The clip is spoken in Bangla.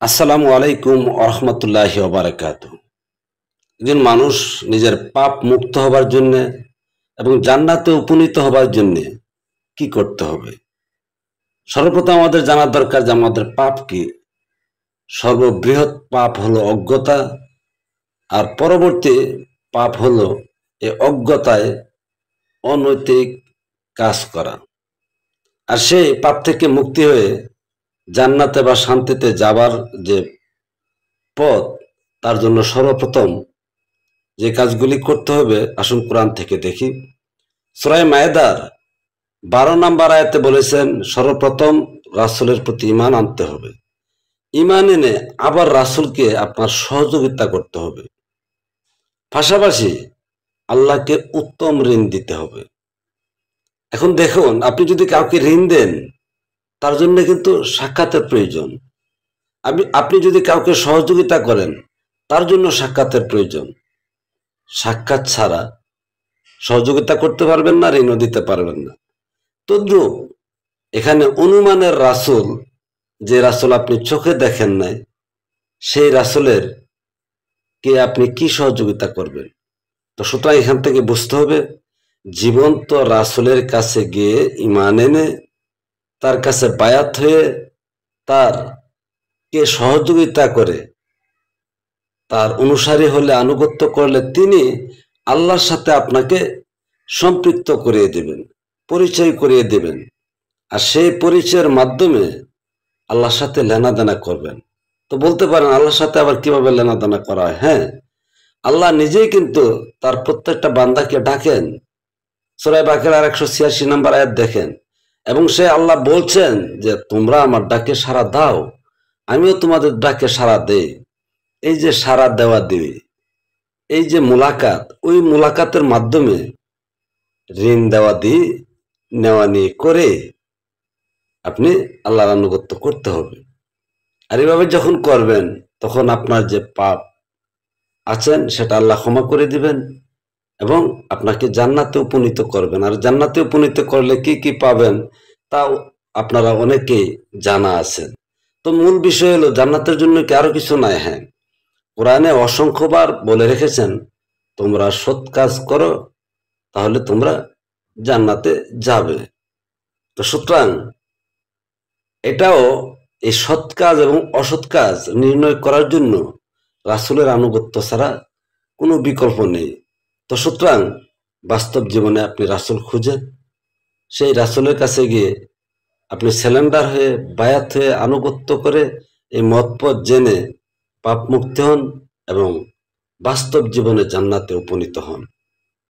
আসসালামু আলাইকুম ওরহমতুল্লাহি ওবারাকাতুহু। একজন মানুষ নিজের পাপ মুক্ত হবার জন্য এবং জান্নাতে উপনীত হবার জন্য কি করতে হবে? সর্বপ্রথম আমাদের জানার দরকার যে আমাদের পাপ কি। সর্ববৃহৎ পাপ হলো অজ্ঞতা, আর পরবর্তী পাপ হলো এই অজ্ঞতায় অনৈতিক কাজ করা। আর সেই পাপ থেকে মুক্তি হয়ে জান্নাতে বা শান্তিতে যাবার যে পথ, তার জন্য সর্বপ্রথম যে কাজগুলি করতে হবে আসুন কোরআন থেকে দেখি। সূরা মায়েদার 12 নম্বর আয়াতে বলেছেন সর্বপ্রথম রাসূলের প্রতি ঈমান আনতে হবে। ঈমান এনে আবার রাসূলকে আপনার সহযোগিতা করতে হবে। পাশাপাশি আল্লাহকে উত্তম ঋণ দিতে হবে। এখন দেখুন, আপনি যদি কাউকে ঋণ দেন তার জন্য কিন্তু সাক্ষাতের প্রয়োজন। আপনি যদি কাউকে সহযোগিতা করেন তার জন্য সাক্ষাতের প্রয়োজন। সাক্ষাৎ ছাড়া সহযোগিতা করতে পারবেন না, ঋণও দিতে পারবেন না। তদ্রূপ এখানে অনুমানের রাসূল, যে রাসূল আপনি চোখে দেখেন নাই, সেই রাসূলের কে আপনি কি সহযোগিতা করবেন? তো সুতরাং এখান থেকে বুঝতে হবে জীবন্ত রাসূলের কাছে গিয়ে ঈমান এনে তার কাছে বায়াত হয়ে তার কে সহযোগিতা করে তার অনুসারী হলে, আনুগত্য করলে তিনি আল্লাহর সাথে আপনাকে সম্পৃক্ত করিয়ে দেবেন, পরিচয় করিয়ে দেবেন। আর সেই পরিচয়ের মাধ্যমে আল্লাহর সাথে লেনাদেনা করবেন। তো বলতে পারেন আল্লাহর সাথে আবার কিভাবে লেনাদেনা করা হয়? হ্যাঁ, আল্লাহ নিজেই কিন্তু তার প্রত্যেকটা বান্দাকে ডাকেন। সূরা বাকারার 186 নম্বর আয়াত দেখেন, এবং সে আল্লাহ বলছেন যে তোমরা আমার ডাকে সাড়া দাও, আমিও তোমাদের ডাকে সাড়া দেই। এই যে সাড়া দেওয়া দিই, এই যে মুলাকাত, ওই মুলাকাতের মাধ্যমে ঋণ দেওয়া দিই নেওয়া নিয়ে করে আপনি আল্লাহর আনুগত্য করতে হবে। আর এভাবে যখন করবেন তখন আপনার যে পাপ আছেন সেটা আল্লাহ ক্ষমা করে দিবেন এবং আপনাকে জান্নাতে উপনীত করবেন। আর জান্নাতে উপনীত করলে কি কি পাবেন তাও আপনারা অনেকেই জানা আছেন। তো মূল বিষয় হলো জান্নাতের জন্য কি আরো কিছু নাই? হ্যাঁ, কোরআনে অসংখ্যবার বলে রেখেছেন তোমরা সৎ কাজ করো তাহলে তোমরা জান্নাতে যাবে। তো সুতরাং এটাও, এই সৎ কাজ এবং অসৎ কাজ নির্ণয় করার জন্য রাসূলের আনুগত্য ছাড়া কোনো বিকল্প নেই। তো সুতরাং বাস্তব জীবনে আপনি রাসূল খুঁজেন, সেই রাসূলের কাছে গিয়ে আপনি স্যালেন্ডার হয়ে, বায়াত হয়ে, আনুগত্য করে এই মতপথ জেনে পাপ মুক্তি হন এবং বাস্তব জীবনে জান্নাতে উপনীত হন।